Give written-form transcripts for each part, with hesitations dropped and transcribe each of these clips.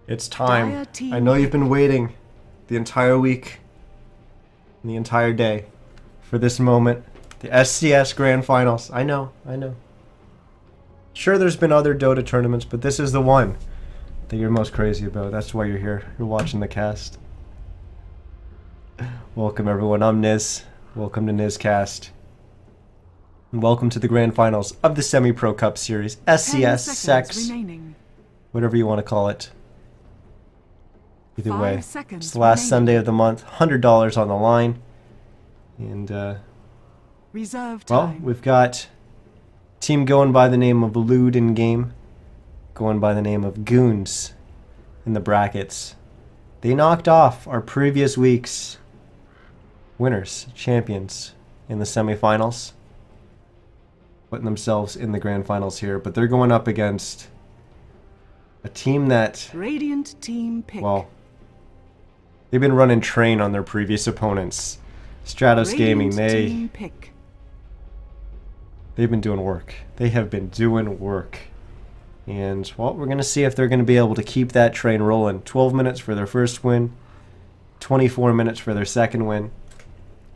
It's time. I know you've been waiting the entire week and the entire day for this moment. The SCS Grand Finals. I know. Sure, there's been other Dota tournaments, but this is the one that you're most crazy about. That's why you're here. You're watching the cast. Welcome, everyone. I'm Niz. Welcome to Nizcast. And welcome to the Grand Finals of the Semi-Pro Cup Series. SCS, Sex, whatever you want to call it. Either way, it's the last Sunday of the month. $100 on the line. And, well, we've got a team going by the name of Lewd in game, going by the name of Goons in the brackets. They knocked off our previous week's winners, champions in the semifinals, putting themselves in the grand finals here. But they're going up against a team that, Radiant team pick. Well, they've been running train on their previous opponents. Stratos Gaming, they've been doing work. They have been doing work. And, well, we're going to see if they're going to be able to keep that train rolling. 12 minutes for their first win. 24 minutes for their second win.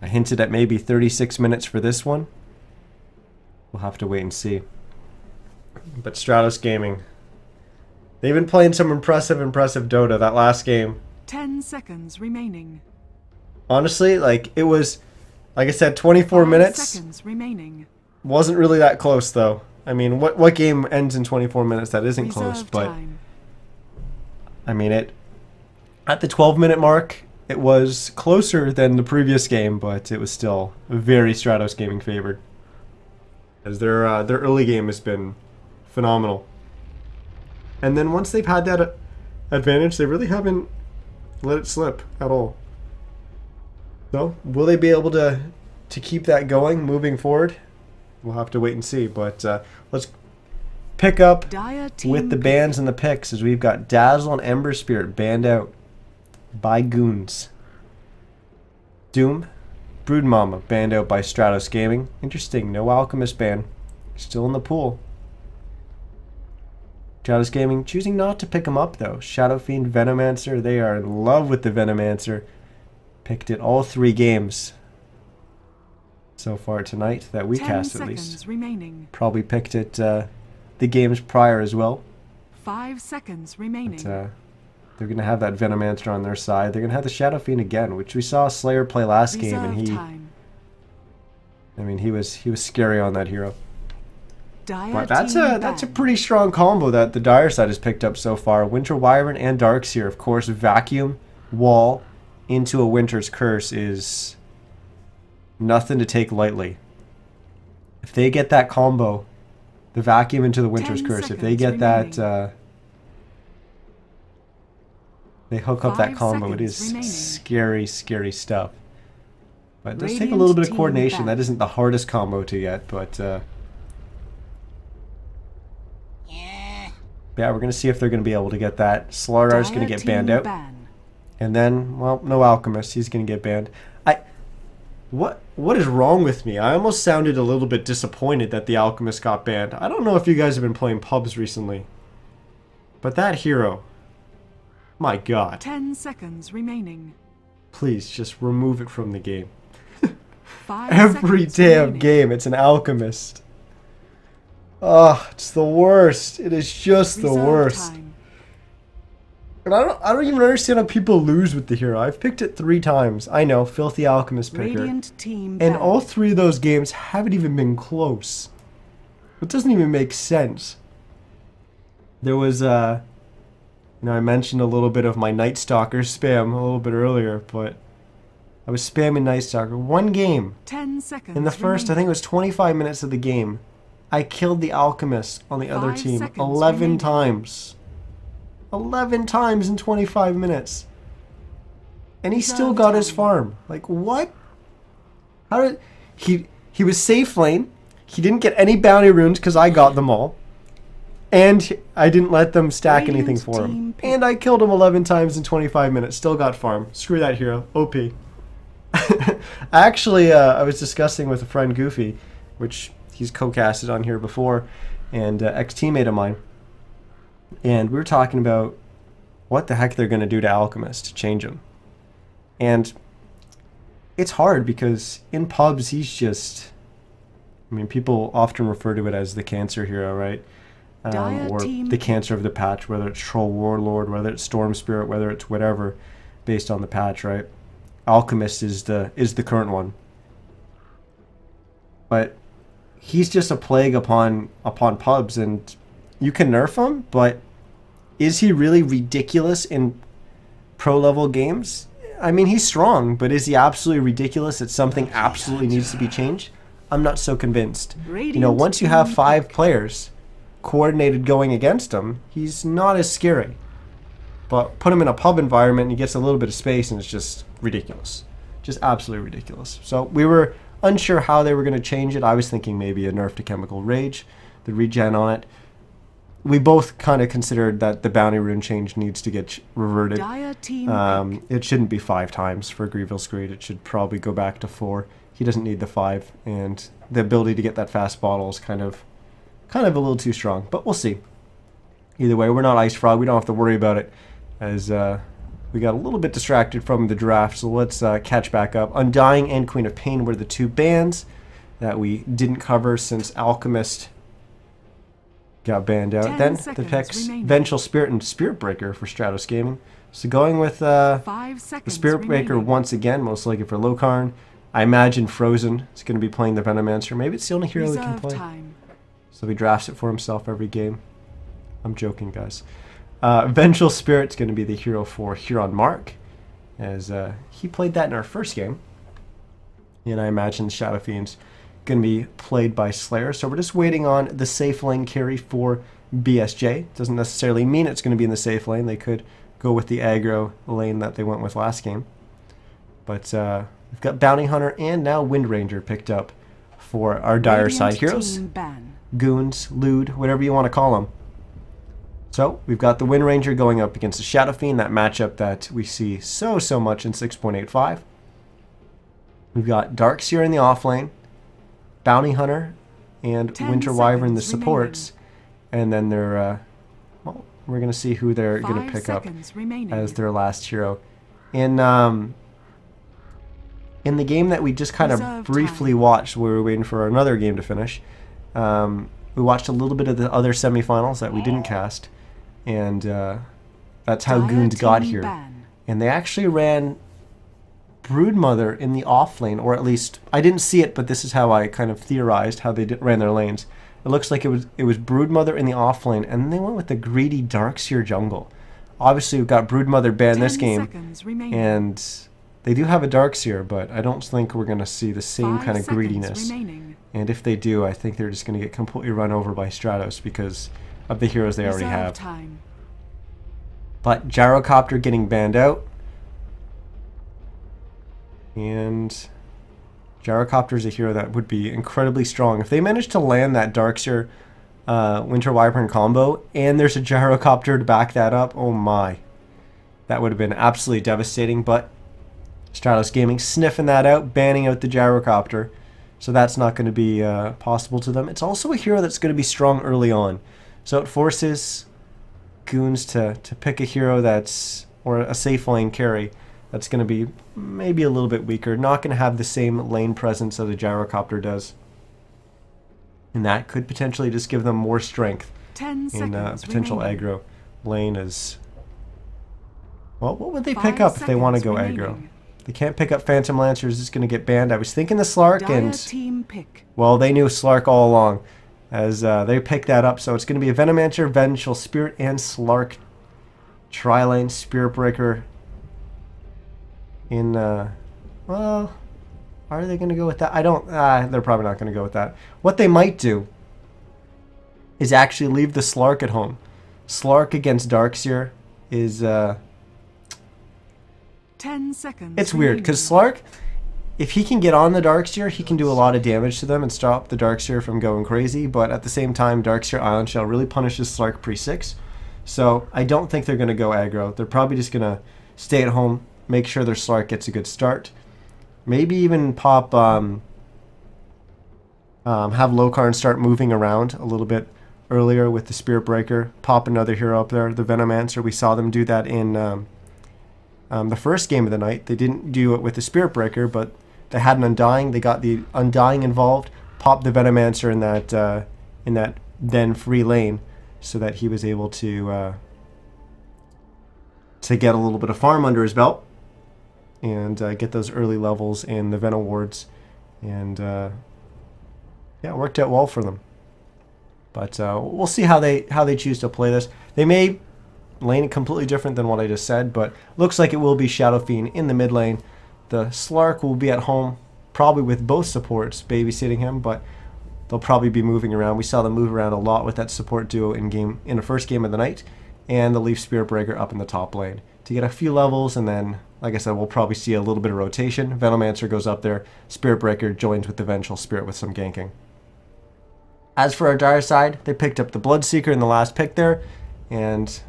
I hinted at maybe 36 minutes for this one. We'll have to wait and see. But Stratos Gaming, they've been playing some impressive Dota. That last game, 10 seconds remaining. Honestly, like, it was, like I said, 24 minutes. Seconds remaining. Wasn't really that close, though. I mean, what game ends in 24 minutes that isn't close? But time. I mean, at the 12-minute mark, it was closer than the previous game, but it was still very Stratos Gaming favored, as their early game has been phenomenal. And then once they've had that advantage, they really haven't let it slip at all. So, will they be able to keep that going moving forward? We'll have to wait and see. But let's pick up with the bans and the picks, as we've got Dazzle and Ember Spirit banned out by Goons. Doom, Brood Mama banned out by Stratos Gaming. Interesting, no Alchemist ban. Still in the pool. Stratos Gaming choosing not to pick him up, though. Shadow Fiend, Venomancer, they are in love with the Venomancer. Picked it all 3 games so far tonight that we cast, at least. Remaining. Probably picked it the games prior as well. 5 seconds remaining. But, they're going to have that Venomancer on their side. They're going to have the Shadow Fiend again, which we saw Slayer play last game, and he was scary on that hero. But that's a pretty strong combo that the Dire side has picked up so far. Winter Wyvern and Darkseer, of course. Vacuum, Wall into a Winter's Curse is nothing to take lightly. If they get that combo, the Vacuum into the Winter's Curse, if they get that, they hook up that combo, it is scary stuff. But it does take a little bit of coordination. That isn't the hardest combo to get, but yeah, we're going to see if they're going to be able to get that. Slardar's going to get banned out. And then, well, no Alchemist. He's going to get banned. What is wrong with me? I almost sounded a little bit disappointed that the Alchemist got banned. I don't know if you guys have been playing pubs recently, but that hero, my God. 10 seconds remaining. Please, just remove it from the game. Every damn game, it's an Alchemist. Oh, it's the worst. It is just the worst. And I don't even understand how people lose with the hero. I've picked it 3 times. I know, filthy Alchemist picker. And all 3 of those games haven't even been close. It doesn't even make sense. There was, I mentioned a little bit of my Night Stalker spam a little bit earlier, but I was spamming Night Stalker. 1 game. 10 seconds in the first, I think it was 25 minutes of the game, I killed the Alchemist on the other team 11 times. 11 times in 25 minutes. And he still got his farm. Like, what? How did... He was safe lane. He didn't get any bounty runes because I got them all. And I didn't let them stack anything for him. And I killed him 11 times in 25 minutes. Still got farm. Screw that hero. OP. Actually, I was discussing with a friend, Goofy, which he's co-casted on here before, and ex-teammate of mine. And we were talking about what the heck they're going to do to Alchemist to change him. And it's hard because in pubs, he's just... I mean, people often refer to it as the cancer hero, right? Or the cancer of the patch, whether it's Troll Warlord, whether it's Storm Spirit, whether it's whatever, based on the patch, right? Alchemist is the current one. But he's just a plague upon pubs, and you can nerf him, but is he really ridiculous in pro-level games? I mean, he's strong, but is he absolutely ridiculous that something absolutely needs to be changed? I'm not so convinced. You know, once you have 5 players coordinated going against him, he's not as scary. But put him in a pub environment and he gets a little bit of space and it's just ridiculous. Just absolutely ridiculous. So we were unsure how they were going to change it. I was thinking maybe a nerf to Chemical Rage, the regen on it. We both kind of considered that the bounty rune change needs to get reverted. It shouldn't be 5 times for Grievous Greed. It should probably go back to 4. He doesn't need the 5, and the ability to get that fast bottle is kind of a little too strong. But we'll see. Either way, we're not Ice Frog. We don't have to worry about it, as we got a little bit distracted from the draft. So let's catch back up. Undying and Queen of Pain were the 2 bans that we didn't cover since Alchemist got banned out. Then the picks Vengeful Spirit and Spirit Breaker for Stratos Gaming. So going with the Spirit Breaker once again, most likely for Lokarn. I imagine Frozen is going to be playing the Venomancer. Maybe it's the only hero he can play. So he drafts it for himself every game. I'm joking, guys. Vengeful Spirit's going to be the hero for Huron Mark, as he played that in our first game. And I imagine Shadow Fiend's going to be played by Slayer. So we're just waiting on the safe lane carry for BSJ. Doesn't necessarily mean it's going to be in the safe lane. They could go with the aggro lane that they went with last game. But we've got Bounty Hunter and now Wind Ranger picked up for our dire side heroes. Goons, Lewd, whatever you want to call them. So we've got the Wind Ranger going up against the Shadow Fiend, that matchup that we see so much in 6.85. We've got Darkseer in the off lane, Bounty Hunter, and Winter Wyvern the supports. And then they're, well, we're going to see who they're going to pick up as their last hero. In the game that we just kind of briefly watched, where we were waiting for another game to finish, we watched a little bit of the other semifinals that we didn't cast, and that's how Goons got here. And they actually ran Broodmother in the off lane, or at least I didn't see it, but this is how I kind of theorized how they ran their lanes. It looks like it was Broodmother in the off lane, and then they went with the greedy Darkseer jungle. Obviously, we've got Broodmother banned this game, and they do have a Darkseer, but I don't think we're going to see the same kind of greediness. And if they do, I think they're just going to get completely run over by Stratos because of the heroes they already have. But Gyrocopter getting banned out. And Gyrocopter is a hero that would be incredibly strong. If they manage to land that Darkseer Winter Wyvern combo, and there's a Gyrocopter to back that up, oh my. That would have been absolutely devastating, but Stratos Gaming sniffing that out, banning out the Gyrocopter. So that's not going to be possible to them. It's also a hero that's going to be strong early on. So it forces Goons to pick a hero that's, or a safe lane carry, that's going to be maybe a little bit weaker. Not going to have the same lane presence that a Gyrocopter does. And that could potentially just give them more strength in potential aggro lane as... Well, what would they pick up if they want to go aggro? They can't pick up Phantom Lancers. It's going to get banned. I was thinking the Slark, and well, they knew Slark all along, as they picked that up. So it's going to be a Venomancer, Vengeful Spirit, and Slark. Tri-lane Spirit Breaker. In well, are they going to go with that? I don't. They're probably not going to go with that. What they might do is actually leave the Slark at home. Slark against Darkseer is 10 seconds. It's weird because Slark, if he can get on the Darkseer, he can do a lot of damage to them and stop the Darkseer from going crazy. But at the same time, Darkseer Island Shell really punishes Slark pre-6. So I don't think they're going to go aggro. They're probably just going to stay at home, make sure their Slark gets a good start. Maybe even pop, have Lokarn start moving around a little bit earlier with the Spirit Breaker. Pop another hero up there, the Venomancer. We saw them do that in the first game of the night. They didn't do it with the Spirit Breaker, but they had an Undying. They got the Undying involved, popped the Venomancer in that then free lane, so that he was able to get a little bit of farm under his belt and get those early levels in the Venom wards, and yeah, it worked out well for them. But we'll see how they choose to play this. They may lane it completely different than what I just said, but looks like it will be Shadow Fiend in the mid lane. The Slark will be at home, probably with both supports babysitting him, but they'll probably be moving around. We saw them move around a lot with that support duo in the first game of the night, and the Leaf Spirit Breaker up in the top lane to get a few levels, and then, like I said, we'll probably see a little bit of rotation. Venomancer goes up there, Spirit Breaker joins with the Vengeful Spirit with some ganking. As for our dire side, they picked up the Bloodseeker in the last pick there, and,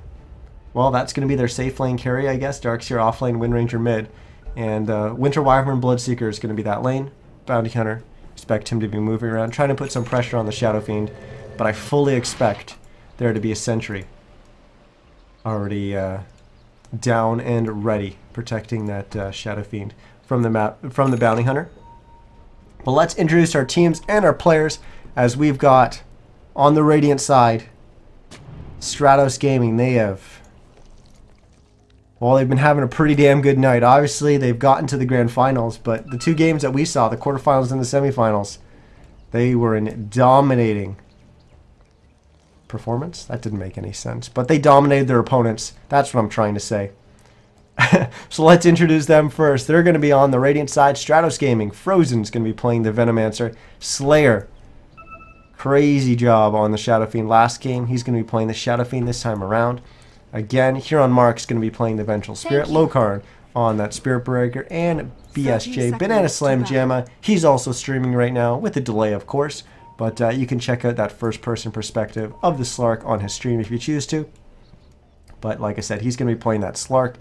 well, that's going to be their safe lane carry, I guess. Darkseer off lane, Wind Ranger mid, and Winter Wyvern Bloodseeker is going to be that lane. Bounty Hunter, expect him to be moving around, trying to put some pressure on the Shadow Fiend, but I fully expect there to be a sentry already down and ready, protecting that Shadow Fiend from the Bounty Hunter. But let's introduce our teams and our players, as we've got on the Radiant side Stratos Gaming. They've been having a pretty damn good night. Obviously, they've gotten to the grand finals, but the two games that we saw, the quarterfinals and the semifinals, they were in dominating performance. That didn't make any sense, but they dominated their opponents. That's what I'm trying to say. So let's introduce them first. They're going to be on the Radiant side. Stratos Gaming. Frozen's going to be playing the Venomancer. Slayer, crazy job on the Shadow Fiend last game. He's going to be playing the Shadow Fiend this time around. Again, Huron Mark's going to be playing the Vengeful Spirit. Lokarn on that Spirit Breaker, and BSJ, Banana Slam Jamma. He's also streaming right now, with a delay, of course. But you can check out that first-person perspective of the Slark on his stream if you choose to. But like I said, he's going to be playing that Slark,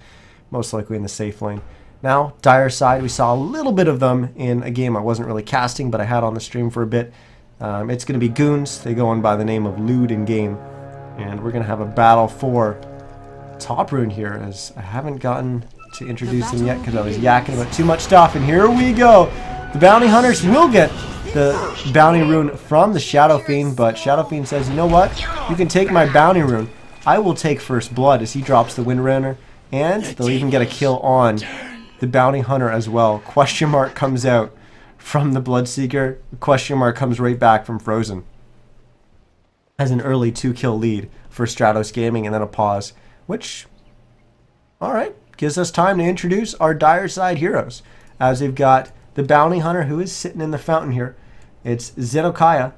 most likely in the safe lane. Now, Dire side, we saw a little bit of them in a game I wasn't really casting, but I had on the stream for a bit. It's going to be Goons. They go on by the name of Lewd in game. And we're going to have a battle for top rune here, as I haven't gotten to introduce them yet because I was yakking about too much stuff. And here we go. The Bounty Hunters will get the bounty rune from the Shadow Fiend, but Shadow Fiend says, you know what? You can take my bounty rune. I will take first blood, as he drops the Wind Runner, and they'll even get a kill on the Bounty Hunter as well. Question mark comes out from the Bloodseeker. Question mark comes right back from Frozen. As an early 2-kill lead for Stratos Gaming, and then a pause, which, alright, gives us time to introduce our Dire side heroes, as they've got the Bounty Hunter, who is sitting in the fountain here. It's Zenokaya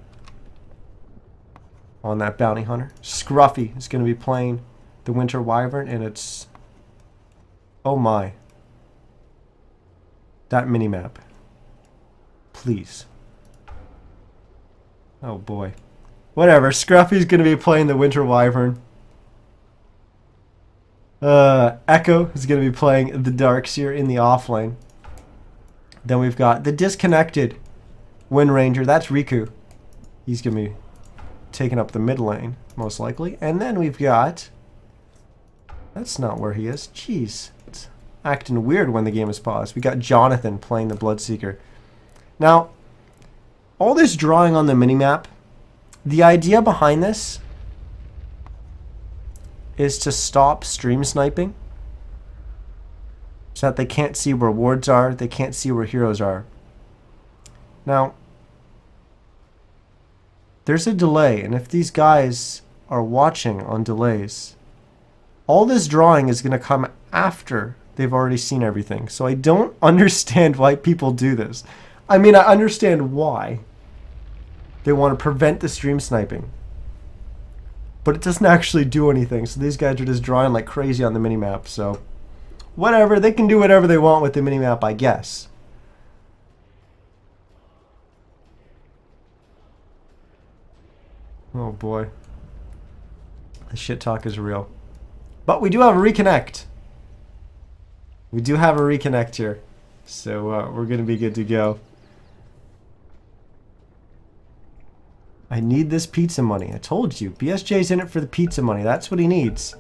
on that Bounty Hunter. Scruffy is going to be playing the Winter Wyvern, and it's, oh my, that minimap. Please. Oh boy. Whatever, Scruffy's going to be playing the Winter Wyvern. Echo is going to be playing the Darkseer in the offlane. Then we've got the disconnected Wind Ranger. That's Riku. He's going to be taking up the mid lane, most likely. And then we've got... That's not where he is. Jeez. It's acting weird when the game is paused. We got Jonathan playing the Bloodseeker. Now, all this drawing on the minimap, the idea behind this is to stop stream sniping, so that they can't see where wards are, they can't see where heroes are. Now, there's a delay, and if these guys are watching on delays, all this drawing is going to come after they've already seen everything. So I don't understand why people do this. I mean, I understand why. They want to prevent the stream sniping, but it doesn't actually do anything. So these guys are just drawing like crazy on the minimap. So whatever, they can do whatever they want with the minimap, I guess. Oh boy. The shit talk is real. But we do have a reconnect. We do have a reconnect here. So we're going to be good to go. I need this pizza money. I told you. BSJ's in it for the pizza money. That's what he needs.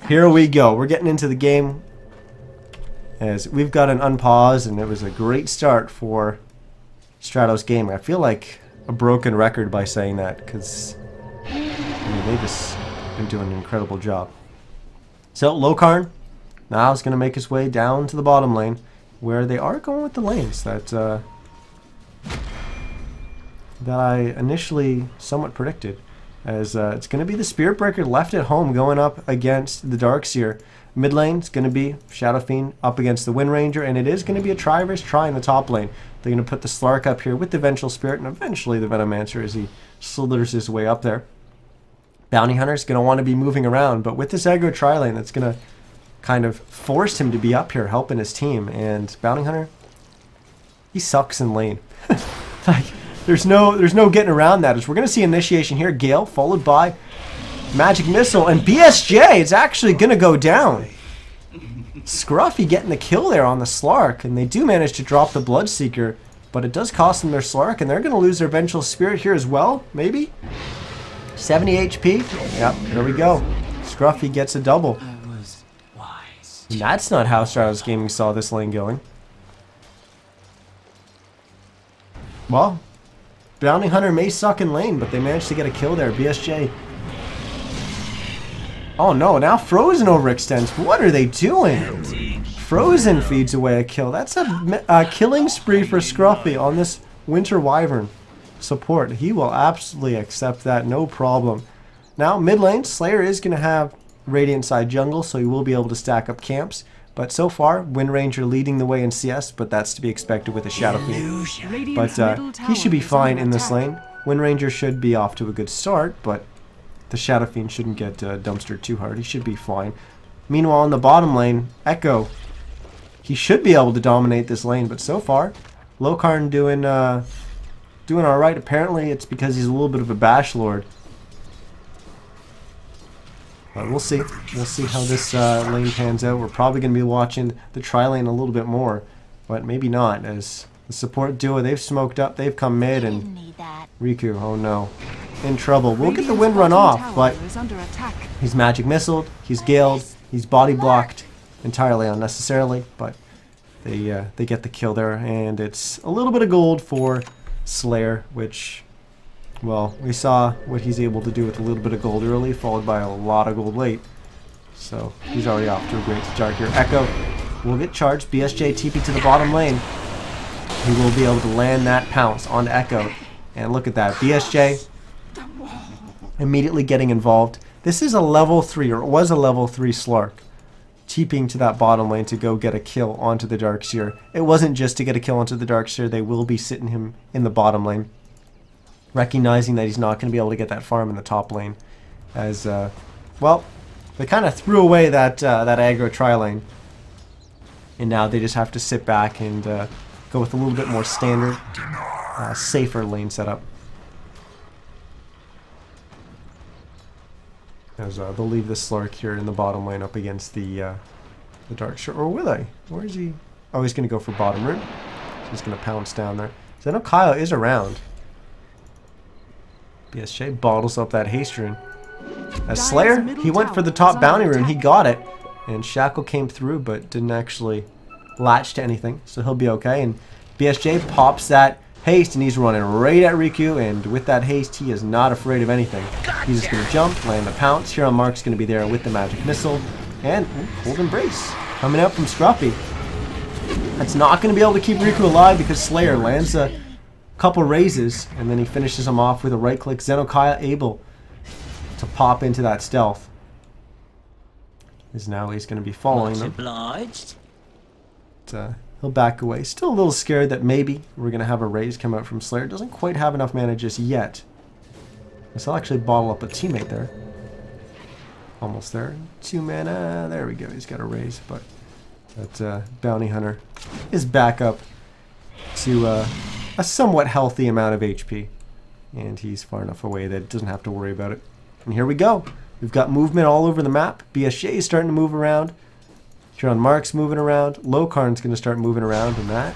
Here we go. We're getting into the game. As we've got an unpause, and it was a great start for Stratos Gaming. I feel like a broken record by saying that, because they just been doing an incredible job. So Lokarn now is going to make his way down to the bottom lane, where they are going with the lanes that I initially somewhat predicted. As it's going to be the Spirit Breaker left at home going up against the Darkseer. Mid lane is going to be Shadow Fiend up against the Wind Ranger, and it is going to be a try-versus try in the top lane. They're going to put the Slark up here with the Vengeful Spirit, and eventually the Venomancer as he slithers his way up there. Bounty Hunter is going to want to be moving around, but with this aggro tri-lane, that's going to kind of force him to be up here helping his team. And Bounty Hunter, he sucks in lane. Like, there's no getting around that. As we're going to see initiation here, Gale followed by Magic Missile, and BSJ is actually going to go down. Scruffy getting the kill there on the Slark, and they do manage to drop the Bloodseeker, but it does cost them their Slark, and they're going to lose their Vengeful Spirit here as well, maybe? 70 HP? Yep, there we go. Scruffy gets a double. And that's not how Stratos Gaming saw this lane going. Well, Bounty Hunter may suck in lane, but they managed to get a kill there. BSJ. Oh no, now Frozen overextends. What are they doing? Frozen feeds away a kill. That's a killing spree for Scruffy on this Winter Wyvern support. He will absolutely accept that, no problem. Now, mid lane, Slayer is going to have Radiant side jungle, so he will be able to stack up camps. But so far, Wind Ranger leading the way in CS, but that's to be expected with a Shadow Fiend. But he should be fine in this lane. Wind Ranger should be off to a good start, but the Shadow Fiend shouldn't get dumpstered too hard. He should be fine. Meanwhile, in the bottom lane, Echo, he should be able to dominate this lane, but so far, Lokarn doing alright. Apparently, it's because he's a little bit of a bash lord. But we'll see. We'll see how this lane pans out. We're probably going to be watching the tri-lane a little bit more, but maybe not, as the support duo, they've smoked up, they've come mid, and Riku, oh no, in trouble. We'll get the wind run off, but he's magic missiled, he's galed, he's body blocked entirely unnecessarily, but they get the kill there, and it's a little bit of gold for Slayer, which, well, we saw what he's able to do with a little bit of gold early, followed by a lot of gold late. So he's already off to a great start here. Echo will get charged. BSJ TP to the bottom lane. He will be able to land that pounce on Echo. And look at that. BSJ immediately getting involved. This is a level 3, or it was a level 3 Slark, TPing to that bottom lane to go get a kill onto the Darkseer. It wasn't just to get a kill onto the Darkseer. They will be sitting him in the bottom lane, recognizing that he's not going to be able to get that farm in the top lane. As, well, they kind of threw away that aggro tri-lane. And now they just have to sit back and go with a little bit more standard, safer lane setup. As they'll leave the Slark here in the bottom lane up against the Darkseer. Or will they? Where is he? Oh, he's going to go for bottom room. So he's going to pounce down there. So I know Kyle is around. BSJ bottles up that haste rune. As Slayer, he went for the top bounty rune. He got it. And Shackle came through, but didn't actually latch to anything. So he'll be okay. And BSJ pops that haste, and he's running right at Riku. And with that haste, he is not afraid of anything. He's just going to jump, land the pounce. Here on Mark's going to be there with the magic missile. And Cold Embrace coming out from Scruffy. That's not going to be able to keep Riku alive because Slayer lands a couple raises, and then he finishes him off with a right click. Zenokaya able to pop into that stealth. Is now he's going to be following them. Obliged. But, he'll back away. Still a little scared that maybe we're going to have a raise come out from Slayer. Doesn't quite have enough mana just yet. So I'll actually bottle up a teammate there. Almost there. 2 mana. There we go. He's got a raise, but that Bounty Hunter is back up to a somewhat healthy amount of HP. And he's far enough away that it doesn't have to worry about it. And here we go. We've got movement all over the map. BSJ is starting to move around. Here on Mark's moving around. Lokarn's going to start moving around, and that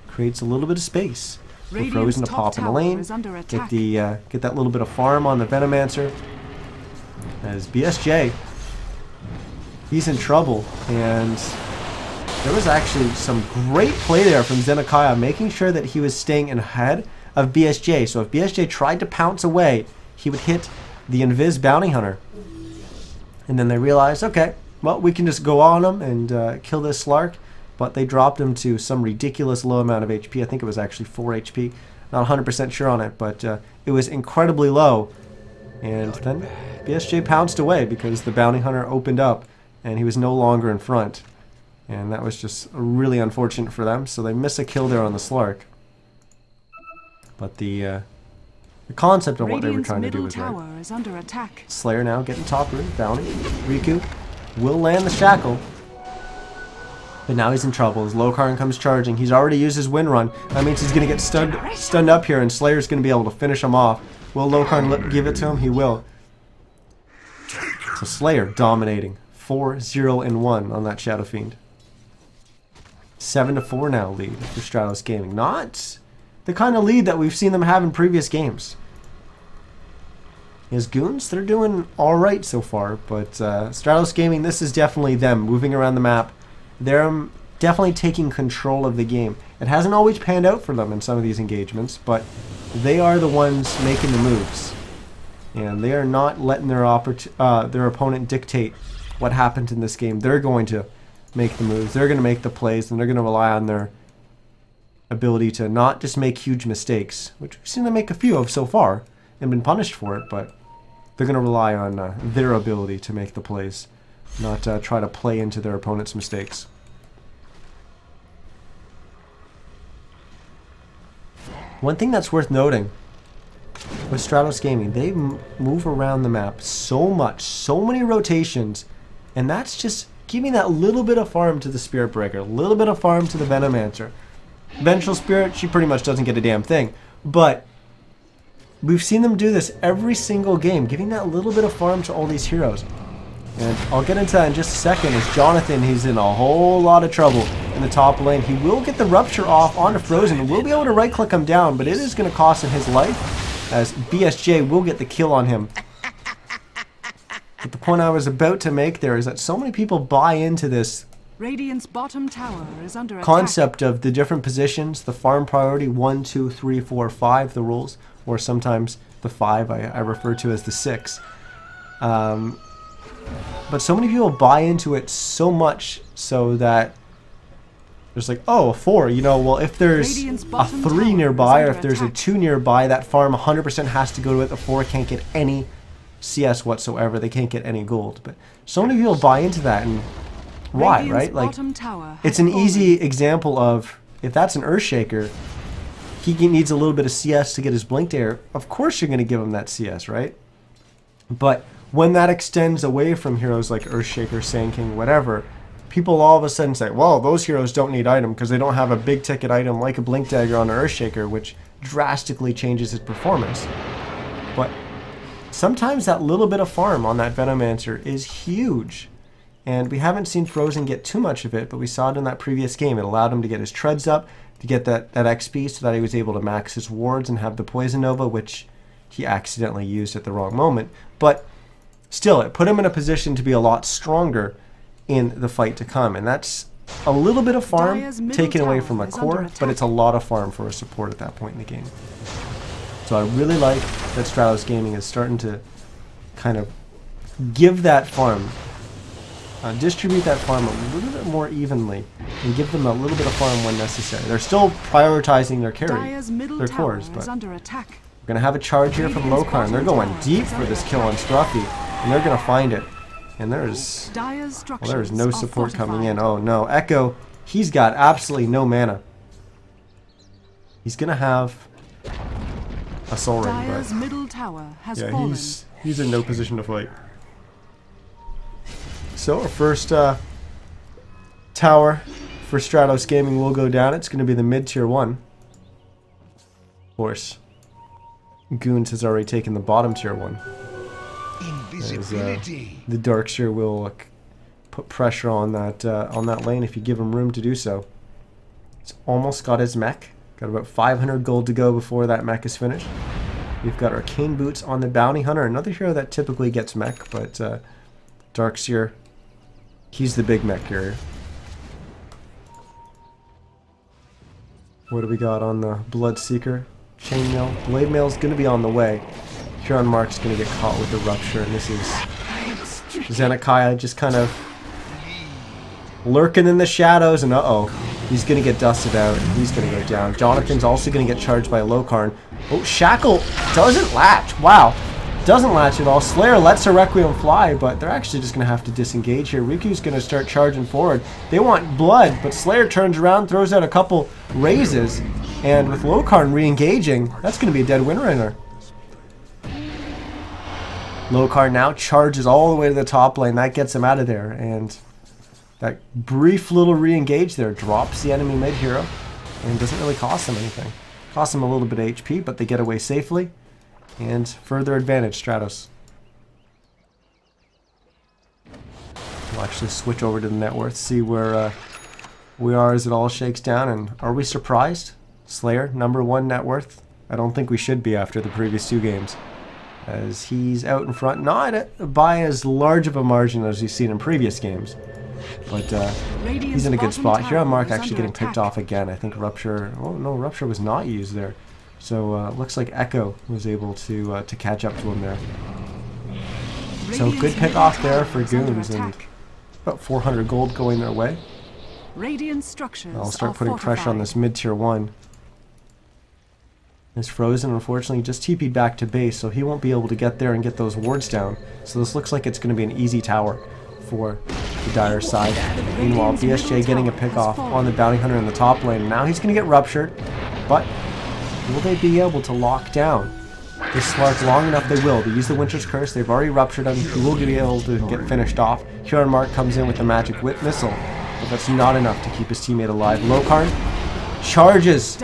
creates a little bit of space. for Radiant's Frozen to top pop in the tower lane, is under get attack. get that little bit of farm on the Venomancer. As BSJ, he's in trouble, and there was actually some great play there from Zenokaya, making sure that he was staying ahead of BSJ. So if BSJ tried to pounce away, he would hit the Invis Bounty Hunter. And then they realized, okay, well, we can just go on him and kill this Slark. But they dropped him to some ridiculous low amount of HP. I think it was actually 4 HP. Not 100% sure on it, but it was incredibly low. And then BSJ pounced away because the Bounty Hunter opened up and he was no longer in front. And that was just really unfortunate for them. So they miss a kill there on the Slark. But the concept of what they were trying to do was right. Is under attack. Slayer now getting top room. Bounty. Riku will land the Shackle. But now he's in trouble. As Lokarn comes charging, he's already used his wind run. That means he's going to get stunned up here, and Slayer's going to be able to finish him off. Will Lokarn give it to him? He will. So Slayer dominating. 4-0-1 on that Shadow Fiend. 7-4 now lead for Stratos Gaming. Not the kind of lead that we've seen them have in previous games. As Goons, they're doing alright so far, but Stratos Gaming, this is definitely them moving around the map. They're definitely taking control of the game. It hasn't always panned out for them in some of these engagements, but they are the ones making the moves. And they are not letting their opponent dictate what happened in this game. They're going to make the moves, they're going to make the plays, and they're going to rely on their ability to not just make huge mistakes, which we've seen them make a few of so far and been punished for it, but they're going to rely on their ability to make the plays, not try to play into their opponent's mistakes. One thing that's worth noting with Stratos Gaming, they move around the map so much, so many rotations, and that's just giving that little bit of farm to the Spirit Breaker, a little bit of farm to the Venomancer. Vengeful Spirit, she pretty much doesn't get a damn thing, but we've seen them do this every single game, giving that little bit of farm to all these heroes. And I'll get into that in just a second. As Jonathan, he's in a whole lot of trouble in the top lane. He will get the Rupture off onto Frozen and will be able to right-click him down, but it is going to cost him his life, as BSJ will get the kill on him. But the point I was about to make there is that so many people buy into this Radiant's bottom tower is under attack. concept of the different positions, the farm priority 1, 2, 3, 4, 5, the rules, or sometimes the 5 I refer to as the 6. But so many people buy into it so much so that there's like, oh, a 4, you know, well, if there's a 3 nearby or if there's a 2 nearby, that farm 100% has to go to it. The 4 can't get any CS whatsoever. They can't get any gold. But so many people buy into that, and why, right? Like, it's an easy example of, if that's an Earthshaker, he needs a little bit of CS to get his Blinked Air. Of course you're going to give him that CS, right? But when that extends away from heroes like Earthshaker, Sand King, whatever, people all of a sudden say, well, those heroes don't need item because they don't have a big ticket item like a Blink Dagger on an Earthshaker, which drastically changes his performance. But sometimes that little bit of farm on that Venomancer is huge. And we haven't seen Frozen get too much of it, but we saw it in that previous game. It allowed him to get his treads up, to get that XP so that he was able to max his wards and have the Poison Nova, which he accidentally used at the wrong moment. But still, it put him in a position to be a lot stronger in the fight to come. And that's a little bit of farm taken away from a core, but it's a lot of farm for a support at that point in the game. So I really like that Stratos Gaming is starting to kind of give that farm, distribute that farm a little bit more evenly, and give them a little bit of farm when necessary. They're still prioritizing their carry, their cores, but we're going to have a charge here from Lokarn. They're going deep for this kill on Scruffy, and they're going to find it. And there's no support coming in. Oh no, Echo, he's got absolutely no mana. He's going to have a Soul Ring, but yeah, he's in no position to fight. So our first tower for Stratos Gaming will go down. It's going to be the mid-tier 1. Of course, Goons has already taken the bottom tier 1. As, the Darkseer will put pressure on that lane if you give him room to do so. He's almost got his mech. Got about 500 gold to go before that mech is finished. We've got Arcane Boots on the Bounty Hunter, another hero that typically gets mech, but Darkseer, he's the big mech carrier. What do we got on the Bloodseeker? Chainmail. Blade Mail's going to be on the way. Huron Mark's going to get caught with the Rupture, and this is Zenekiah just kind of lurking in the shadows, and uh-oh. He's going to get dusted out, and he's going to go down. Jonathan's also going to get charged by a Lokarn. Oh, Shackle doesn't latch. Wow. Doesn't latch at all. Slayer lets a Requiem fly, but they're actually just going to have to disengage here. Riku's going to start charging forward. They want blood, but Slayer turns around, throws out a couple raises, and with Lokarn re-engaging, that's going to be a dead Windrunner. Lokarn now charges all the way to the top lane. That gets him out of there, and that brief little re-engage there drops the enemy mid-hero, and doesn't really cost them anything. Costs them a little bit of HP, but they get away safely. And further advantage, Stratos. We'll actually switch over to the net worth, see where we are as it all shakes down. And are we surprised? Slayer, #1 net worth? I don't think we should be after the previous 2 games, as he's out in front, not by as large of a margin as you've seen in previous games. But he's in a good spot. Here on Mark actually getting picked off again. I think Rupture... Oh, no, Rupture was not used there. So looks like Echo was able to catch up to him there. So good pick off there for Goons, and about 400 gold going their way. I'll start putting pressure on this mid-tier 1. This Frozen unfortunately just TP'd back to base, so he won't be able to get there and get those wards down. So this looks like it's going to be an easy tower for the Dire side. Meanwhile, BSJ getting a pick off on the Bounty Hunter in the top lane. Now he's going to get ruptured, but will they be able to lock down this Slark long enough? They will. They use the Winter's Curse. They've already ruptured him. He will be able to get finished off. Huron Mark comes in with the Magic Whip Missile, but that's not enough to keep his teammate alive. Lokarn charges,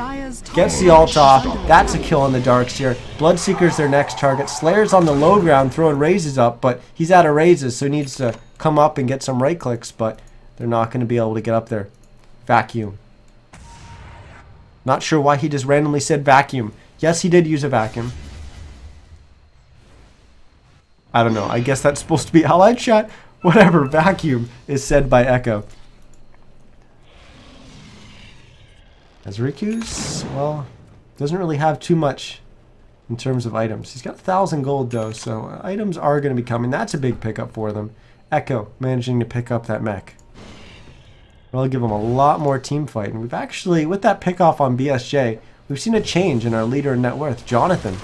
gets the ult off. That's a kill on the Darkseer. Bloodseeker's their next target. Slayer's on the low ground throwing raises up, but he's out of raises, so he needs to come up and get some right clicks, but they're not going to be able to get up there. Vacuum. Not sure why he just randomly said vacuum. Yes, he did use a vacuum. I don't know. I guess that's supposed to be allied chat. Whatever. Vacuum is said by Echo. As Riku's, well, doesn't really have too much in terms of items. He's got 1,000 gold though, so items are going to be coming. That's a big pickup for them. Echo managing to pick up that mech. That'll give them a lot more team fight. And we've actually, with that pick off on BSJ, we've seen a change in our leader in net worth. Jonathan,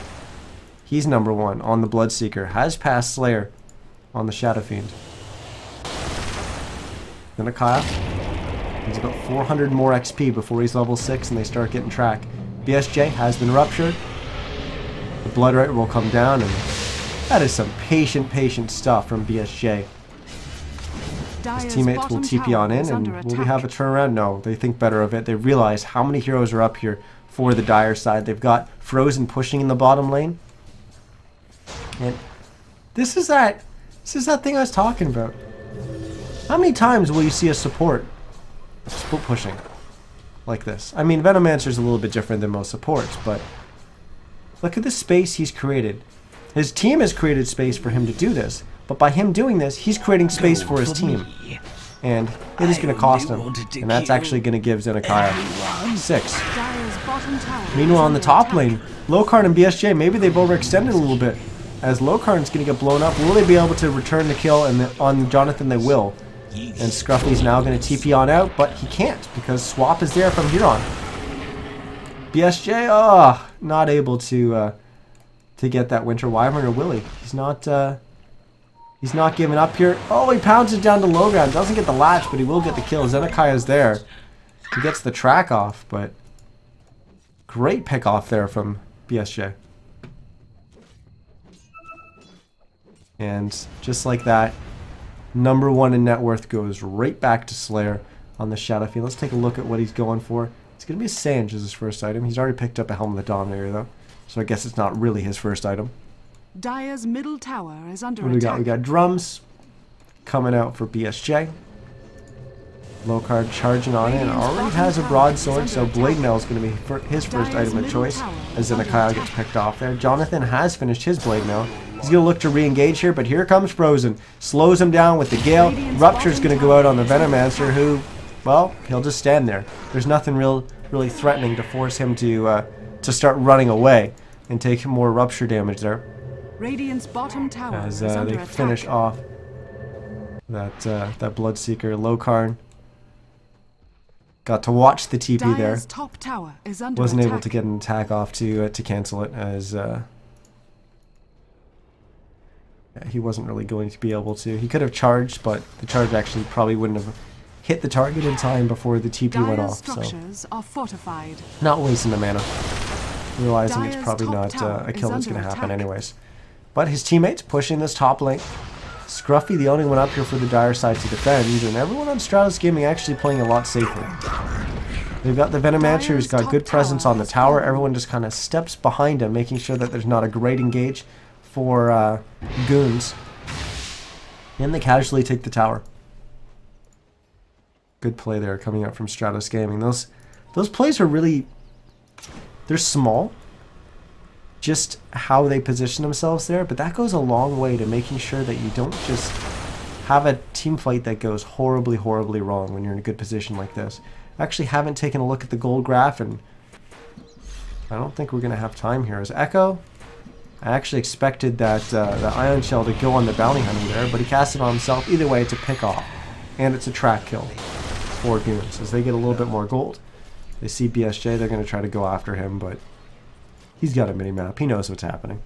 he's #1 on the Bloodseeker. Has passed Slayer on the Shadow Fiend. Then Akaya. He's about 400 more XP before he's level 6 and they start getting track. BSJ has been ruptured. The Blood Rite will come down, and that is some patient stuff from BSJ. His teammates will TP on in, and will we have a turnaround? No, they think better of it. They realize how many heroes are up here for the Dire side. They've got Frozen pushing in the bottom lane. And this is that thing I was talking about. How many times will you see a support split pushing like this? I mean, Venomancer's a little bit different than most supports, but look at the space he's created. His team has created space for him to do this, but by him doing this, he's creating space for his team. And it is going to cost him, and that's actually going to give Zenekiah 6. Meanwhile, on the top lane, Lokarn and BSJ, maybe they've overextended a little bit, as Lokarn's going to get blown up. Will they be able to return the kill? And on Jonathan, they will. And Scruffy's now going to TP on out, but he can't because Swap is there from Huron. BSJ, not able to get that Winter Wyvern, or will he? He's not giving up here. Oh, he pounds it down to low ground. Doesn't get the latch, but he will get the kill. Zenekiah's there. He gets the track off, but great pick off there from BSJ. And just like that, #1 in net worth goes right back to Slayer on the Shadow Fiend. Let's take a look at what he's going for. It's going to be a Sange as his first item. He's already picked up a Helm of the Dominator though, so I guess it's not really his first item. Dire's middle tower is under What do we got? attack. We got drums coming out for BSJ. Locard charging on in. Already has a broadsword, so Blade Mail is going to be his first item of choice as Zenokyle gets picked off there. Jonathan has finished his Blade Mail. He's going to look to re-engage here, but here comes Frozen. Slows him down with the Gale. Rupture's going to go out on the Venomancer, who, well, he'll just stand there. There's nothing really threatening to force him to start running away and take more Rupture damage there. Radiant's bottom tower As is under they attack. finish off that Bloodseeker. Lokarn got to watch the TP there. Dire's top tower is under Wasn't attack. able to get an attack off to cancel it, as he wasn't really going to be able to. He could have charged, but the charge actually probably wouldn't have hit the target in time before the TP went Dire's off. So structures are fortified. not wasting the mana, realizing it's Dire's probably top not tower a kill is that's going under to happen attack. anyways. But his teammates pushing this top lane. Scruffy the only one up here for the Dire side to defend, and everyone on Stratos Gaming actually playing a lot safer. They've got the Venomancer who's got good presence on the tower. Everyone just kind of steps behind him, making sure that there's not a great engage for Goons. And they casually take the tower. Good play there coming out from Stratos Gaming. Those plays are really, they're small, just how they position themselves there, but that goes a long way to making sure that you don't just have a team fight that goes horribly wrong when you're in a good position like this. I actually haven't taken a look at the gold graph, and I don't think we're going to have time here. As Echo, I actually expected that the Ion Shell to go on the bounty hunter there, but he cast it on himself. Either way, it's a pick off, and it's a track kill for Goons as they get a little bit more gold. They see BSJ, they're going to try to go after him, but he's got a mini-map. He knows what's happening.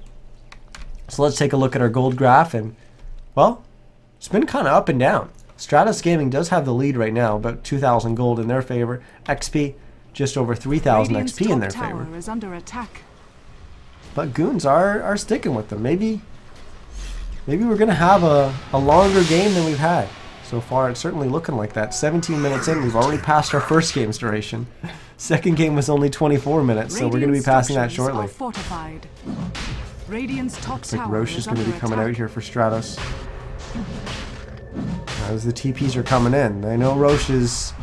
So let's take a look at our gold graph, and, well, it's been kind of up and down. Stratos Gaming does have the lead right now, about 2,000 gold in their favor. XP, just over 3,000 Radiant's XP in their top favor. tower is under attack. But Goons are sticking with them. Maybe we're going to have a longer game than we've had. So far, it's certainly looking like that. 17 minutes in, we've already passed our first game's duration. Second game was only 24 minutes, so we're going to be passing that shortly. Are fortified. Radiant's top Looks like tower Roche is going to be under coming attack. out here for Stratos. As the TPs are coming in. I know Roche is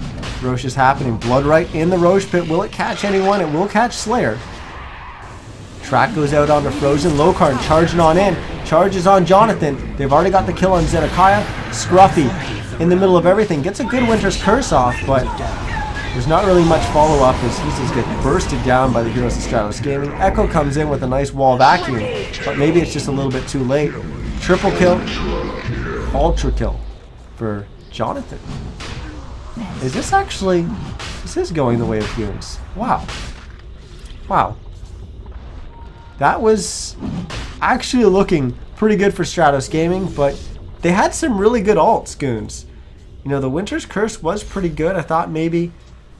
happening. Bloodright in the Roche pit. Will it catch anyone? It will catch Slayer. Track goes out onto Frozen. Lokarn charging on in. Charges on Jonathan. They've already got the kill on Zenokyle. Scruffy in the middle of everything. Gets a good Winter's Curse off, but there's not really much follow-up as he just gets bursted down by the heroes of Stratos Gaming. Echo comes in with a nice wall vacuum, but maybe it's just a little bit too late. Triple kill. Ultra kill for Jonathan. Is this going the way of Goons? Wow. Wow. That was actually looking pretty good for Stratos Gaming, but they had some really good ults, Goons. You know, the Winter's Curse was pretty good. I thought maybe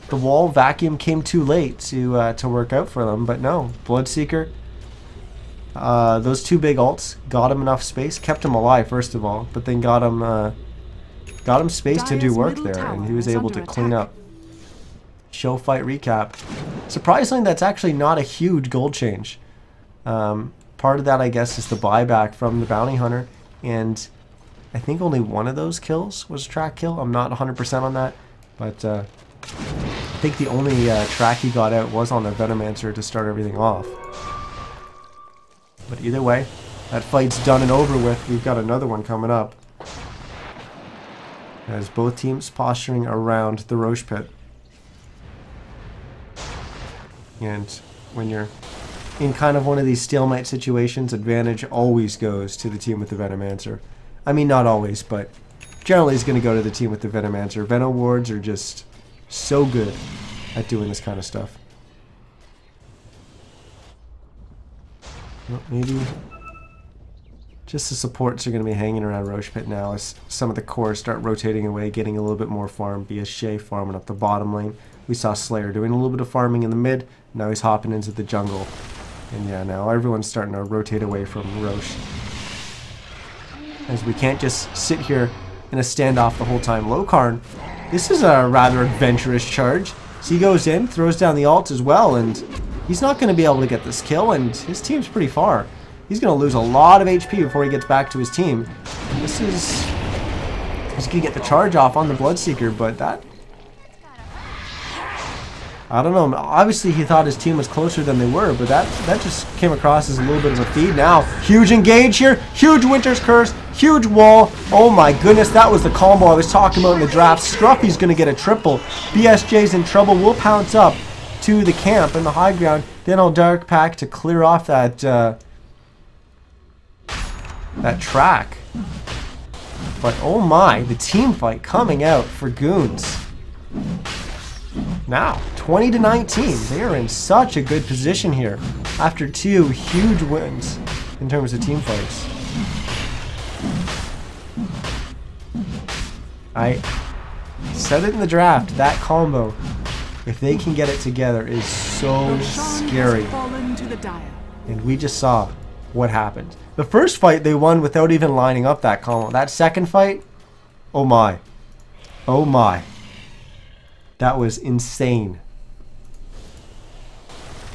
the wall vacuum came too late to work out for them, but no. Bloodseeker, those two big ults got him enough space, kept him alive first of all, but then got him space to do work there, and he was able to clean up. Show fight recap. Surprisingly, that's actually not a huge gold change. Part of that, I guess, is the buyback from the bounty hunter, and I think only one of those kills was a track kill. I'm not 100% on that, but I think the only track he got out was on the Venomancer to start everything off. But either way, that fight's done and over with. We've got another one coming up, as both teams posturing around the Roche pit. And when you're in kind of one of these stalemate situations, advantage always goes to the team with the Venomancer. I mean, not always, but generally it's going to go to the team with the Venomancer. Veno wards are just so good at doing this kind of stuff. Well, maybe just the supports are going to be hanging around Roche pit now as some of the cores start rotating away, getting a little bit more farm. BSJ farming up the bottom lane. We saw Slayer doing a little bit of farming in the mid. Now he's hopping into the jungle. And yeah, now everyone's starting to rotate away from Roche, as we can't just sit here in a standoff the whole time. Lokarn, this is a rather adventurous charge. So he goes in, throws down the ult as well, and he's not going to be able to get this kill, and his team's pretty far. He's going to lose a lot of HP before he gets back to his team. He's going to get the charge off on the Bloodseeker, but that I don't know. Obviously, he thought his team was closer than they were, but that just came across as a little bit of a feed. Now, huge engage here. Huge Winter's Curse. Huge wall. Oh my goodness, that was the combo I was talking about in the draft. Scruffy's going to get a triple. BSJ's in trouble. We'll pounce up to the camp in the high ground. Then I'll Dark Pack to clear off that that track. But oh my, the team fight coming out for Goons. Now, 20-19. They are in such a good position here after 2 huge wins in terms of team fights. I said it in the draft, that combo, if they can get it together, is so scary. And we just saw what happened. The first fight they won without even lining up that combo. That second fight, oh my. Oh my. That was insane.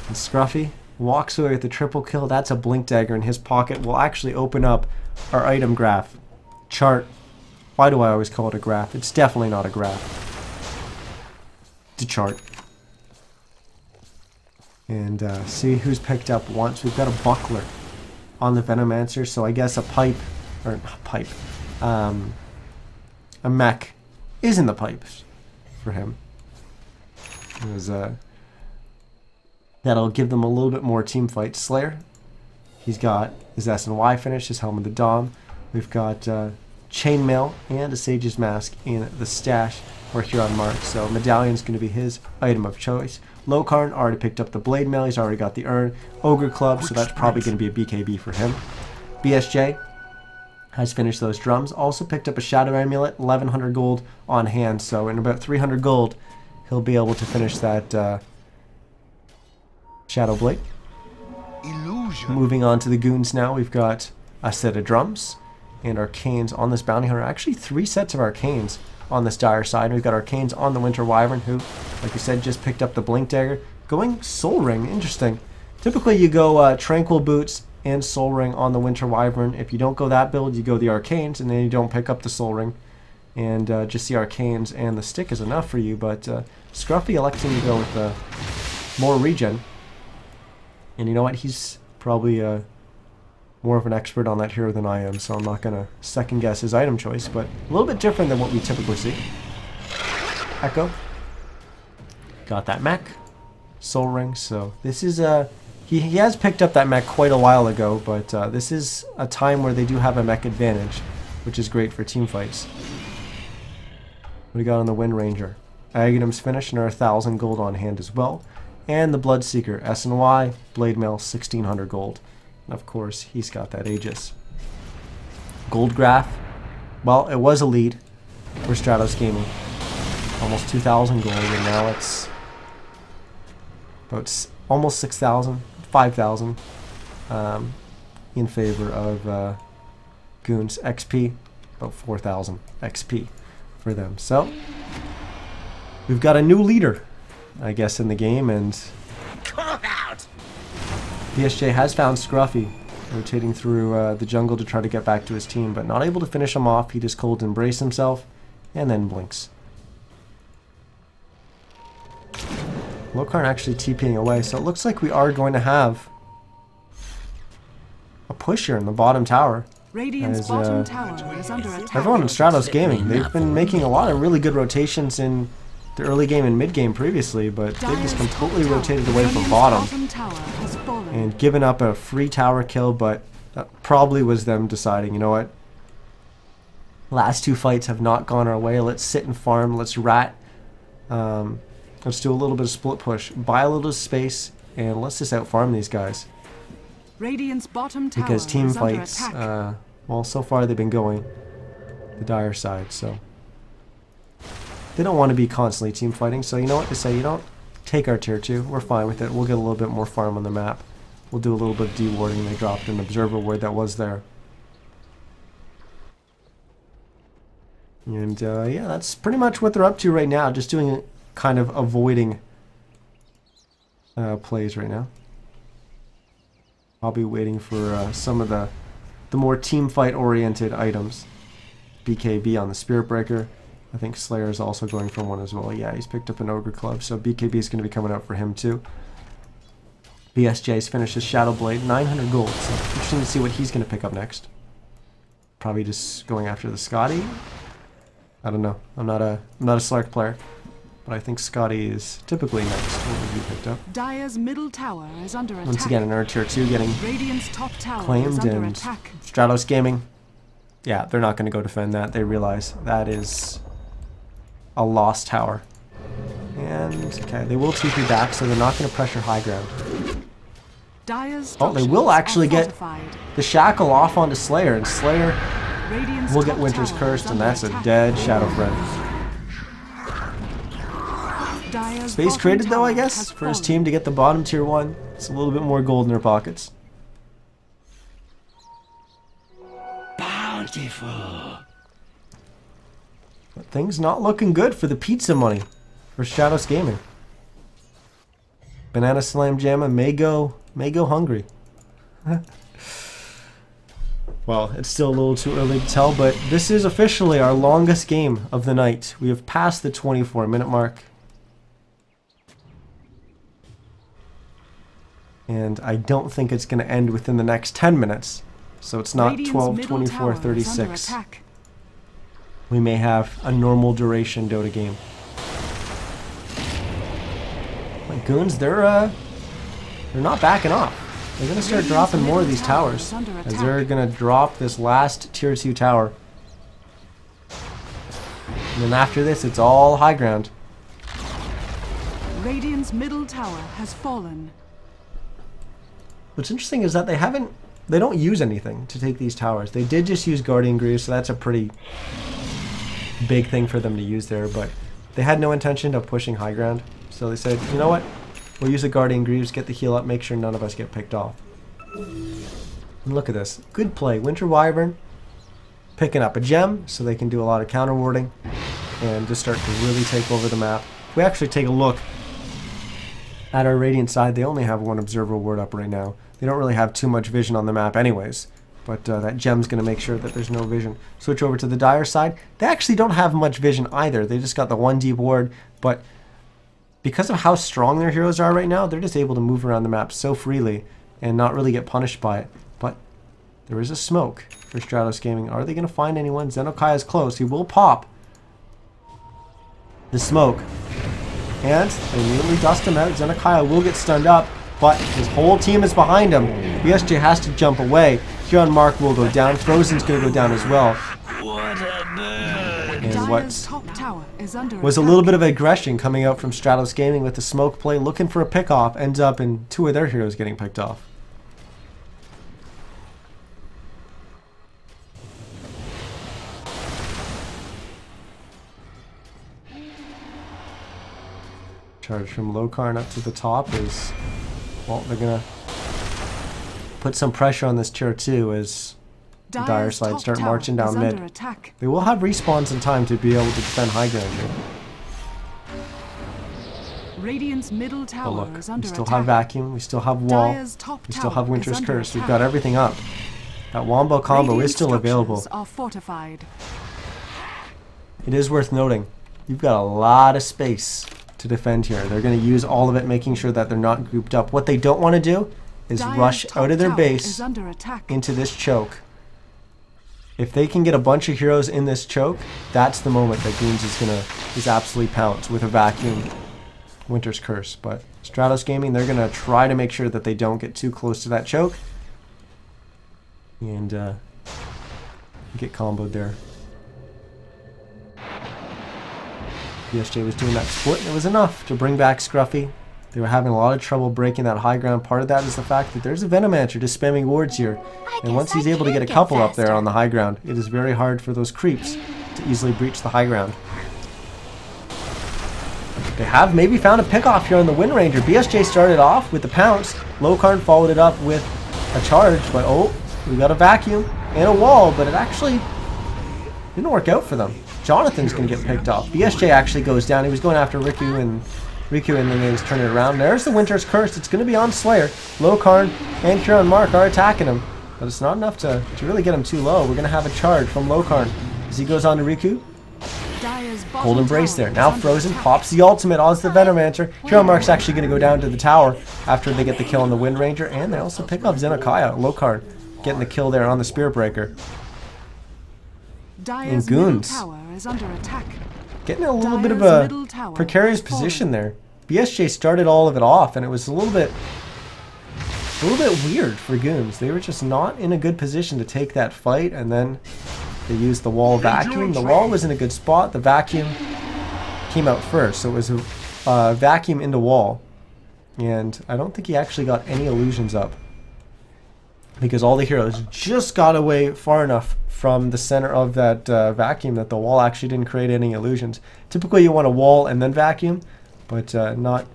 And Scruffy walks away with the triple kill. That's a blink dagger in his pocket. We'll actually open up our item graph. Chart. Why do I always call it a graph? It's definitely not a graph. It's a chart. And see who's picked up once. We've got a buckler on the Venomancer. So I guess a pipe, or not pipe, a mech is in the pipes for him. That'll give them a little bit more team fight. Slayer, he's got his S&Y finish, his Helm of the Dom. We've got Chainmail and a Sage's Mask in the stash or Huron Mark. So Medallion's going to be his item of choice. Lokarn already picked up the Blade Mail. He's already got the Urn. Ogre Club, so that's probably going to be a BKB for him. BSJ has finished those drums. Also picked up a Shadow Amulet, 1100 gold on hand. So in about 300 gold, he'll be able to finish that Shadow Blade. Illusion. Moving on to the Goons now, we've got a set of drums and Arcanes on this Bounty Hunter. Actually, 3 sets of Arcanes on this Dire side. We've got Arcanes on the Winter Wyvern, who, like we said, just picked up the Blink Dagger. Going Soul Ring, interesting. Typically, you go Tranquil Boots and Soul Ring on the Winter Wyvern. If you don't go that build, you go the Arcanes, and then you don't pick up the Soul Ring. And just the Arcanes and the stick is enough for you. But Scruffy electing to go with more regen. And you know what? He's probably more of an expert on that hero than I am, so I'm not going to second guess his item choice, but a little bit different than what we typically see. Echo. Got that mech. Soul Ring, so this is he has picked up that mech quite a while ago, but this is a time where they do have a mech advantage, which is great for team fights. What do we got on the Wind Ranger? Aghanim's finish and our 1,000 gold on hand as well. And the Bloodseeker, S&Y, Blade Mail, 1,600 gold. And of course, he's got that Aegis. Gold Graph, well, it was a lead for Stratos Gaming. Almost 2,000 gold, and now it's about almost 6,000, 5,000 in favor of Goons. XP, about 4,000 XP for them. So, we've got a new leader, I guess, in the game, and BSJ has found Scruffy rotating through the jungle to try to get back to his team, but not able to finish him off. He just cold embrace himself and then blinks. Lokarn actually TPing away, so it looks like we are going to have a push here in the bottom tower. Radiant's bottom tower is under attack. Everyone in Stratos Gaming, they've been making a lot of really good rotations in the early game and mid game previously, but they just completely rotated away from bottom and given up a free tower kill, but that probably was them deciding, you know what, last 2 fights have not gone our way, let's sit and farm, let's rat, let's do a little bit of split push, buy a little space, and let's just out farm these guys. Radiant's bottom tower because team is under fights, attack. well, so far they've been going the Dire side, so they don't want to be constantly team fighting, so you know what to say, you don't take our tier 2, we're fine with it, we'll get a little bit more farm on the map, we'll do a little bit of dewarding. They dropped an observer ward that was there. And yeah, that's pretty much what they're up to right now, just doing kind of avoiding plays right now. I'll be waiting for some of the more team fight oriented items. BKB on the Spirit Breaker, I think Slayer is also going for one as well. Yeah, he's picked up an Ogre Club, so BKB is going to be coming out for him too. BSJ's finished his Shadow Blade, 900 gold. So interesting to see what he's going to pick up next. Probably just going after the Scotty. I don't know. I'm not a Slark player, but I think Scotty is typically next. What would you picked up? Dire's middle tower is under attack. Once again, another tier 2 getting Radiant's top tower claimed, is under and attack. Stratos Gaming. Yeah, they're not going to go defend that. They realize that is a lost tower. And, okay, they will TP back, so they're not going to pressure high ground. Dire's Oh, they will actually get the Shackle off onto Slayer, and Slayer Radiant's will get top Winter's tower Cursed, is and under that's a attack. dead Shadow Friend. Dire's Space bottom created, though, I tower guess, has for his fallen. team to get the bottom tier 1. It's a little bit more gold in their pockets. Bountiful. But things not looking good for the pizza money for Stratos Gaming. Banana Slam Jamma may go hungry. Well, it's still a little too early to tell, but this is officially our longest game of the night. We have passed the 24-minute mark. And I don't think it's going to end within the next 10 minutes. So it's not Radiant's 12, middle 24, tower is under 36. attack. We may have a normal duration Dota game. My Goons, they're not backing off. They're going to start dropping more of these towers, as they're going to drop this last tier 2 tower. And then after this, it's all high ground. Radiant's middle tower has fallen. What's interesting is that they don't use anything to take these towers. They did just use Guardian Greaves, so that's a pretty big thing for them to use there, but they had no intention of pushing high ground. So they said, you know what? We'll use the Guardian Greaves, get the heal up, make sure none of us get picked off. And look at this. Good play. Winter Wyvern picking up a gem so they can do a lot of counter warding and just start to really take over the map. If we actually take a look at our Radiant side, they only have one Observer ward up right now. They don't really have too much vision on the map anyways, but that gem's going to make sure that there's no vision. Switch over to the Dire side. They actually don't have much vision either. They just got the 1 deep ward, but because of how strong their heroes are right now, they're just able to move around the map so freely and not really get punished by it. But there is a smoke for Stratos Gaming. Are they going to find anyone? Zenokai is close. He will pop the smoke. And they immediately dust him out. Zenokai will get stunned up, but his whole team is behind him. BSJ has to jump away. Huron Mark will go down. Frozen's going to go down as well. What a bird. And Dire's what top tower is under was a attack. little bit of aggression coming out from Stratos Gaming with the smoke play, looking for a pick-off, ends up in 2 of their heroes getting picked off. Charge from Lokarn up to the top is, well, they're going to put some pressure on this tier 2 as the Dire Dire's side top start tower marching down is mid. under attack. They will have respawns in time to be able to defend high ground here. Radiant's middle But tower look, is we under still attack. have Vacuum, we still have Wall, Dire's top we still tower have is Winter's under Curse. We've attack. got everything up. That Wombo combo Radiant is still available. structures are fortified. It is worth noting, you've got a lot of space to defend here. They're going to use all of it, making sure that they're not grouped up. What they don't want to do is Dire's rush top out of their tower base is under attack. into this choke. If they can get a bunch of heroes in this choke, that's the moment that Goons is absolutely pounce with a Vacuum Winter's Curse. But Stratos Gaming, they're going to try to make sure that they don't get too close to that choke and get comboed there. BSJ was doing that split, and it was enough to bring back Scruffy. They were having a lot of trouble breaking that high ground. Part of that is the fact that there's a Venomancer just spamming wards here. And once he's able to get a couple up there on the high ground, it is very hard for those creeps to easily breach the high ground. They have maybe found a pickoff here on the Wind Ranger. BSJ started off with the pounce. Lokarn followed it up with a charge, but oh, we got a Vacuum and a wall, but it actually didn't work out for them. Jonathan's going to get picked off. BSJ actually goes down. He was going after Riku, and then they just turn it around. There's the Winter's Curse. It's going to be on Slayer. Lokarn and Huron Mark are attacking him, but it's not enough to really get him too low. We're going to have a charge from Lokarn as he goes on to Riku. Dire's bottom Cold Embrace tower there. Now is under Frozen attack. pops the ultimate on the Venomancer. Hero Mark's actually going to go down to the tower after they get the kill on the Wind Ranger. And they also pick up Zenokaya. Lokarn getting the kill there on the Spirit Breaker. Dire's and middle Goons. tower is under attack. Getting a little bit of Dire's a middle tower precarious has fallen. position there. BSJ started all of it off, and it was a little bit weird for Goons. They were just not in a good position to take that fight, and then they used the wall vacuum. The wall was in a good spot. The vacuum came out first, so it was a vacuum into wall. And I don't think he actually got any illusions up, because all the heroes just got away far enough from the center of that vacuum that the wall actually didn't create any illusions. Typically you want a wall and then vacuum, but not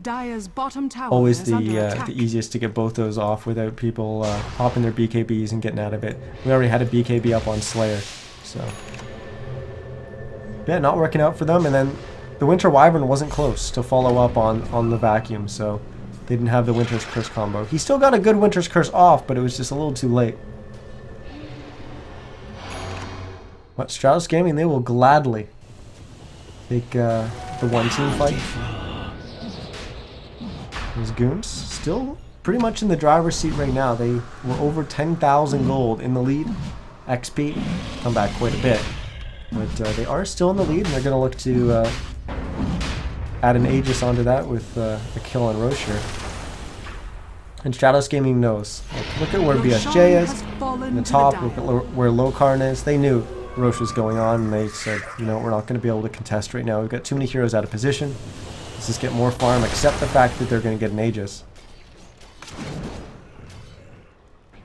Dire's bottom tower always is under the attack. easiest to get both those off without people popping their BKBs and getting out of it. We already had a BKB up on Slayer, so yeah, not working out for them. And then the Winter Wyvern wasn't close to follow up on the vacuum, so they didn't have the Winter's Curse combo. He still got a good Winter's Curse off, but it was just a little too late. But Stratos Gaming, they will gladly take the one-team fight. These Goons still pretty much in the driver's seat right now. They were over 10,000 gold in the lead. XP come back quite a bit, but they are still in the lead, and they're going to look to add an Aegis onto that with a kill on Roche here. And Stratos Gaming knows. Like, look at where BSJ is in the top. Look at where Lokarn is. They knew Roche was going on, and they said, you know, we're not going to be able to contest right now. We've got too many heroes out of position. Let's just get more farm, accept the fact that they're going to get an Aegis.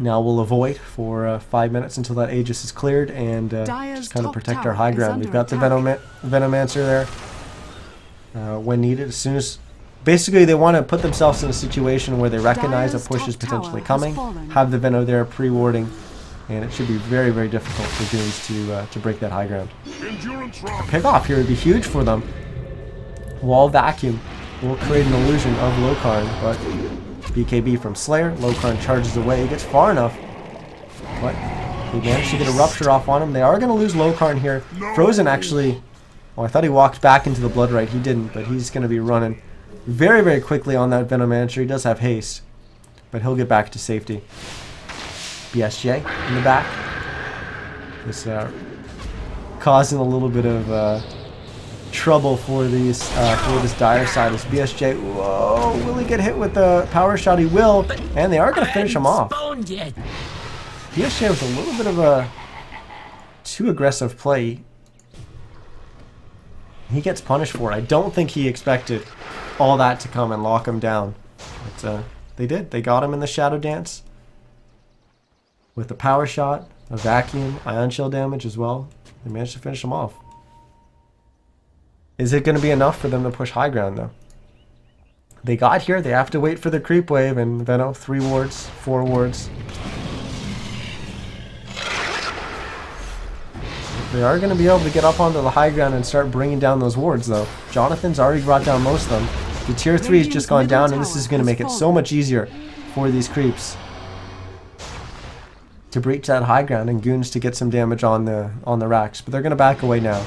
Now we'll avoid for 5 minutes until that Aegis is cleared, and just kind of protect our high ground. We've got the Venomancer there when needed. As soon as, basically, they want to put themselves in a situation where they recognize a push is potentially coming, have the Veno there pre-warding, and it should be very, very difficult for Goons to break that high ground. Pick off here would be huge for them. Wall vacuum will create an illusion of Lokarn, but BKB from Slayer. Lokarn charges away. He gets far enough, but they managed to get a rupture off on him. They are going to lose Lokarn here. Frozen actually, well, I thought he walked back into the Blood Rite. He didn't, but he's going to be running very, very quickly on that Venomancer. He does have haste, but he'll get back to safety. BSJ in the back. This causing a little bit of trouble for these for this Dire side. Is BSJ? Whoa! Will he get hit with the power shot? He will, and they are going to finish him off. BSJ was a little bit of a too aggressive play. He gets punished for it. I don't think he expected all that to come and lock him down, but they did. They got him in the Shadow Dance with a power shot, a vacuum, ion shell damage as well. They managed to finish him off. Is it going to be enough for them to push high ground, though? They got here. They have to wait for the creep wave, and Veno, 3 wards, 4 wards. They are going to be able to get up onto the high ground and start bringing down those wards, though. Jonathan's already brought down most of them. The tier 3 has just gone down, and this is going to make it so much easier for these creeps to breach that high ground and Goons to get some damage on the racks. But they're going to back away now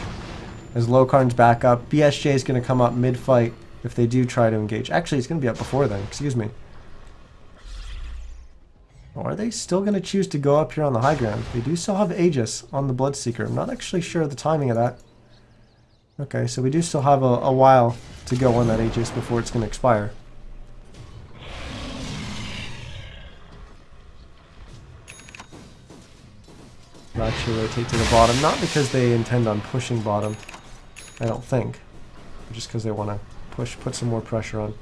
as Lokarn's back up. BSJ is going to come up mid-fight if they do try to engage. Actually, it's going to be up before then. Excuse me. Or are they still going to choose to go up here on the high ground? They do still have Aegis on the Bloodseeker. I'm not actually sure of the timing of that. Okay, so we do still have a while to go on that Aegis before it's going to expire. They'll actually rotate to the bottom, not because they intend on pushing bottom, I don't think, but just because they want to put some more pressure on.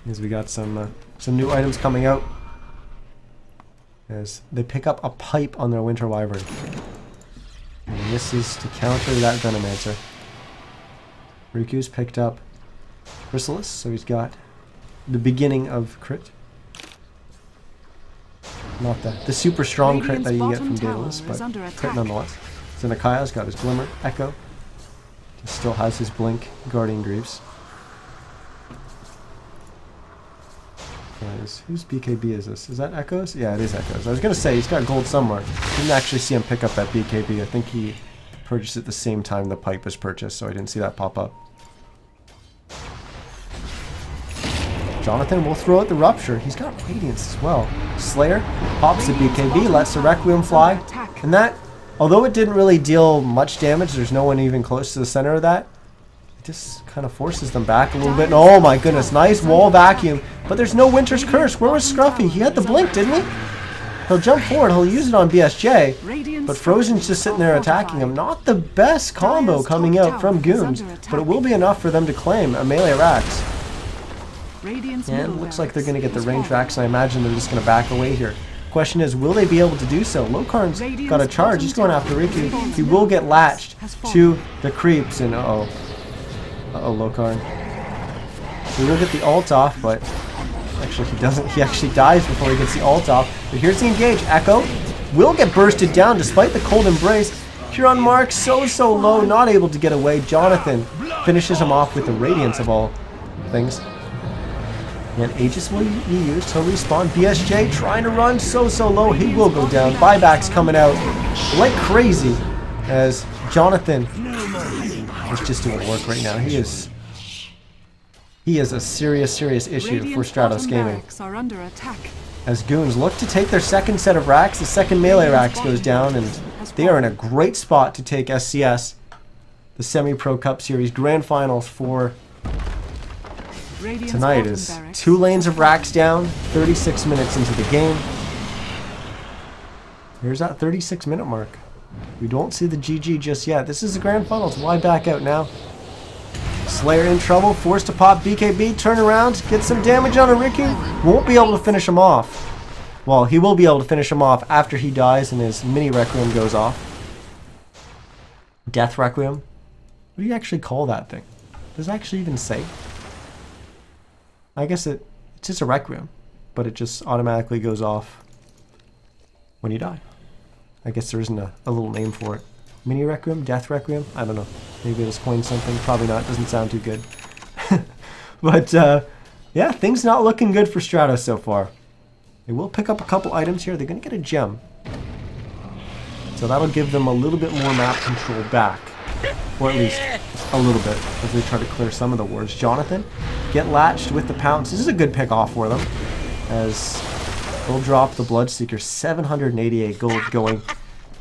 Because we got some new items coming out as they pick up a pipe on their Winter Wyvern. And this is to counter that Venomancer. Riku's picked up Chrysalis, so he's got the beginning of crit. Not the super strong crit that you get from Daedalus, but crit nonetheless. Zenakaya's got his Glimmer, Echo. He still has his Blink, Guardian Greaves. Whose BKB is this? Is that Echo's? Yeah, it is Echo's. I was going to say, he's got gold somewhere. Didn't actually see him pick up that BKB. I think he purchased at the same time the pipe was purchased, so I didn't see that pop up. Jonathan will throw out the Rupture. He's got Radiance as well. Slayer pops the BKB, lets the Requiem fly. And that, although it didn't really deal much damage, there's no one even close to the center of that. It just kind of forces them back a little bit. And oh my goodness, nice wall vacuum. But there's no Winter's Curse. Where was Scruffy? He had the blink, didn't he? He'll jump forward, he'll use it on BSJ. But Frozen's just sitting there attacking him. Not the best combo coming out from Goons, but it will be enough for them to claim a melee Rax. And it looks like they're going to get the range Rax, and I imagine they're just going to back away here. Question is, will they be able to do so? Lokarn's got a charge. He's going after Riku. He will get latched to the creeps, and uh-oh. Uh-oh, Lokarn. He will get the ult off, but actually he doesn't. He actually dies before he gets the ult off. But here's the engage. Echo will get bursted down despite the cold embrace. Huron Mark so low, not able to get away. Jonathan finishes him off with the Radiance of all things. And Aegis will be used. He'll respawn. BSJ trying to run so low. He will go down. Buyback's coming out like crazy as Jonathan is just doing work right now. He is a serious issue for Stratos Gaming. As Goons look to take their second set of racks, the second melee Rax goes down, and they are in a great spot to take SCS, the Semi-Pro Cup Series Grand Finals for tonight. Is 2 lanes of racks down, 36 minutes into the game. Here's that 36-minute mark. We don't see the GG just yet. This is the Grand Finals. Why back out now? Slayer in trouble, forced to pop BKB, turn around, get some damage on a Riku. Won't be able to finish him off. Well, he will be able to finish him off after he dies and his mini Requiem goes off. Death Requiem? What do you actually call that thing? Does it actually even say? I guess it's just a Requiem, but it just automatically goes off when you die. I guess there isn't a little name for it. Mini Requiem? Death Requiem? I don't know. Maybe it was coined something. Probably not. Doesn't sound too good. But, yeah, things not looking good for Stratos so far. They will pick up a couple items here. They're going to get a gem. So that'll give them a little bit more map control back. Or at least a little bit as they try to clear some of the wards. Jonathan, get latched with the pounce. This is a good pick off for them. As they'll drop the Bloodseeker. 788 gold going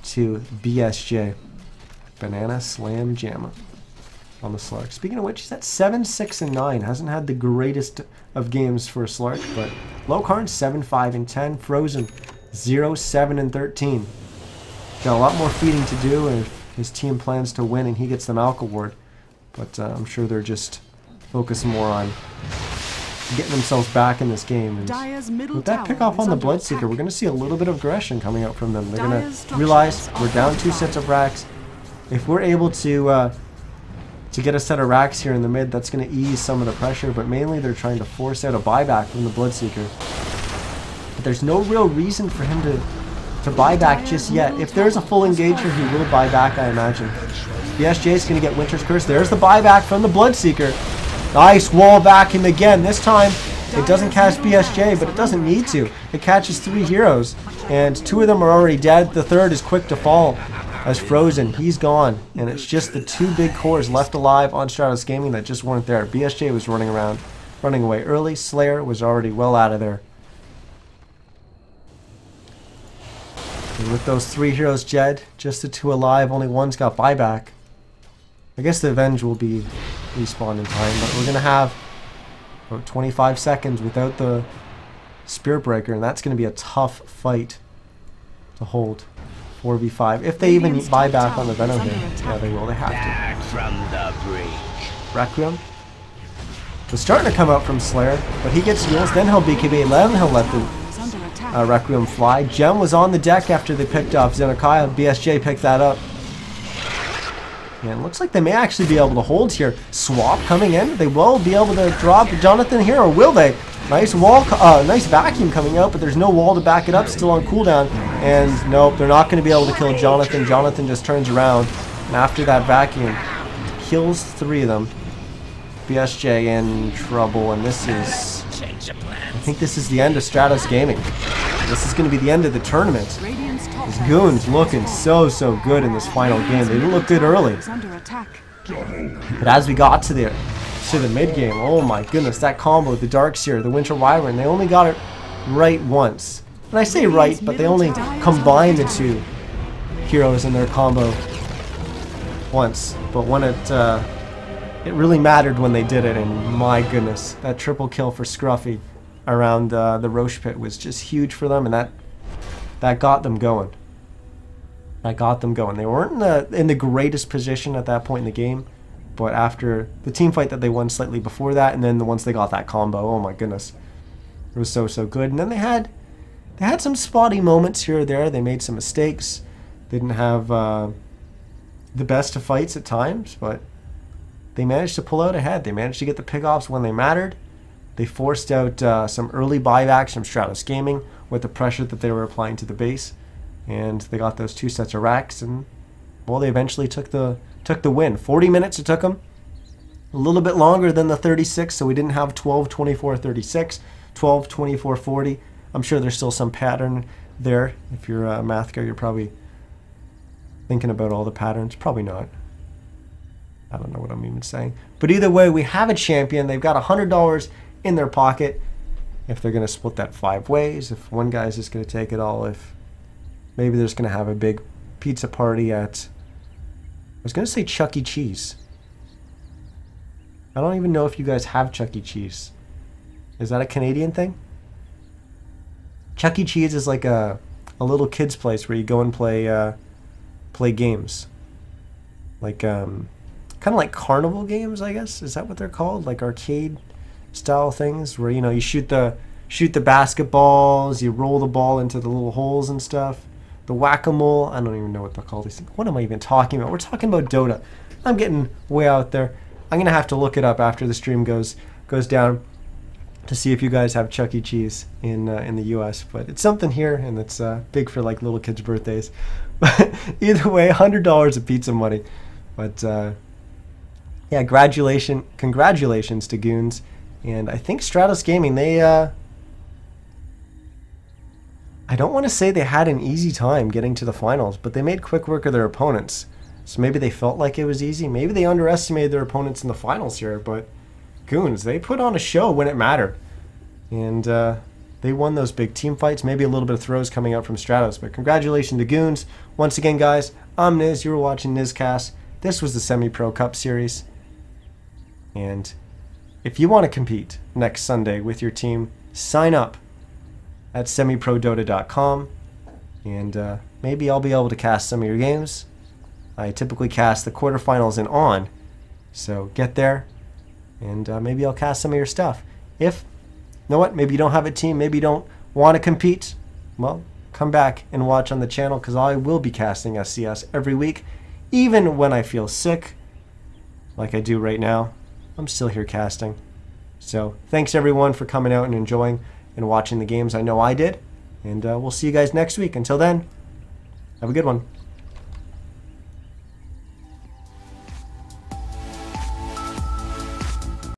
to BSJ. Banana Slam Jamma on the Slark. Speaking of which, he's at 7, 6, and 9. Hasn't had the greatest of games for a Slark, but Lokarn 7, 5, and 10. Frozen 0, 7, and 13. Got a lot more feeding to do, and his team plans to win, and he gets the Malk Award. But I'm sure they're just focused more on getting themselves back in this game. And with that pick off on the Bloodseeker, we're going to see a little bit of aggression coming out from them. They're going to realize we're down 2 sets of racks. If we're able to get a set of racks here in the mid, that's going to ease some of the pressure, but mainly they're trying to force out a buyback from the Bloodseeker. But there's no real reason for him to buy back just yet. If there's a full engager, he will buy back, I imagine. BSJ is going to get Winter's Curse. There's the buyback from the Bloodseeker. Nice wall vacuum again. This time, it doesn't catch BSJ, but it doesn't need to. It catches 3 heroes, and 2 of them are already dead. The third is quick to fall. As Frozen, he's gone, and it's just the 2 big cores left alive on Stratos Gaming that just weren't there. BSJ was running away early. Slayer was already well out of there. And with those 3 heroes dead, just the 2 alive, only one's got buyback. I guess the Avenge will be respawned in time, but we're going to have about 25 seconds without the Spirit Breaker, and that's going to be a tough fight to hold. 4v5. If they even buy back on the Venom here. Yeah, they will. They have to. From the breach. Requiem was starting to come out from Slayer, but he gets heals, then he'll BKB, then he'll let the Requiem fly. Gem was on the deck after they picked off Xenokai. BSJ picked that up. And it looks like they may actually be able to hold here. Swap coming in. They will be able to drop Jonathan here, or will they? Nice wall, nice vacuum coming out, but there's no wall to back it up. Still on cooldown, and nope, they're not going to be able to kill Jonathan. Jonathan just turns around, and after that vacuum, kills 3 of them. BSJ in trouble, and this is, I think this is the end of Stratos Gaming. This is going to be the end of the tournament. This Goons looking so good in this final game. They didn't look good early. Is under attack. But as we got to the mid game, oh my goodness, that combo, the Darkseer, the Winter Wyvern, they only got it right once. And I say right, but they only combined the two heroes in their combo once. But when it really mattered when they did it, and my goodness, that triple kill for Scruffy around the Roche Pit was just huge for them, and that got them going. That got them going. They weren't in the greatest position at that point in the game, but after the team fight that they won slightly before that, and then once they got that combo, oh my goodness, it was so good. And then they had some spotty moments here or there. They made some mistakes. They didn't have the best of fights at times, but they managed to pull out ahead. They managed to get the pickoffs when they mattered. They forced out some early buybacks from Stratos Gaming with the pressure that they were applying to the base, and they got those 2 sets of racks, and well, they eventually took the win. 40 minutes it took them. A little bit longer than the 36, so we didn't have 12-24-36, 12-24-40. I'm sure there's still some pattern there. If you're a math guy, you're probably thinking about all the patterns. Probably not. I don't know what I'm even saying. But either way, we have a champion. They've got $100 in their pocket. If they're going to split that 5 ways, if one guy's just going to take it all, if maybe they're just going to have a big pizza party at, I was going to say Chuck E. Cheese. I don't even know if you guys have Chuck E. Cheese. Is that a Canadian thing? Chuck E. Cheese is like a little kid's place where you go and play games. Like, kind of like carnival games, I guess. Is that what they're called? Like arcade style things where, you know, you shoot the basketballs, you roll the ball into the little holes and stuff. The whack-a-mole, I don't even know what they're called. These things. What am I even talking about? We're talking about Dota. I'm getting way out there. I'm gonna have to look it up after the stream goes down to see if you guys have Chuck E. Cheese in the U.S. But it's something here, and it's big for like little kids' birthdays. But either way, $100 of pizza money. But yeah, congratulations to Goons. And I think Stratos Gaming, they, I don't want to say they had an easy time getting to the finals, but they made quick work of their opponents. So maybe they felt like it was easy. Maybe they underestimated their opponents in the finals here, but Goons, they put on a show when it mattered. And they won those big team fights. Maybe a little bit of throws coming out from Stratos, but congratulations to Goons. Once again, guys, I'm Niz. You were watching Nizcast. This was the Semi-Pro Cup Series. And if you want to compete next Sunday with your team, sign up at semiprodota.com, and maybe I'll be able to cast some of your games. I typically cast the quarterfinals and on, so get there, and maybe I'll cast some of your stuff. If, you know what, maybe you don't have a team, maybe you don't want to compete, well, come back and watch on the channel, because I will be casting SCS every week, even when I feel sick, like I do right now. I'm still here casting. So thanks everyone for coming out and enjoying and watching the games. I know I did. And we'll see you guys next week. Until then, have a good one.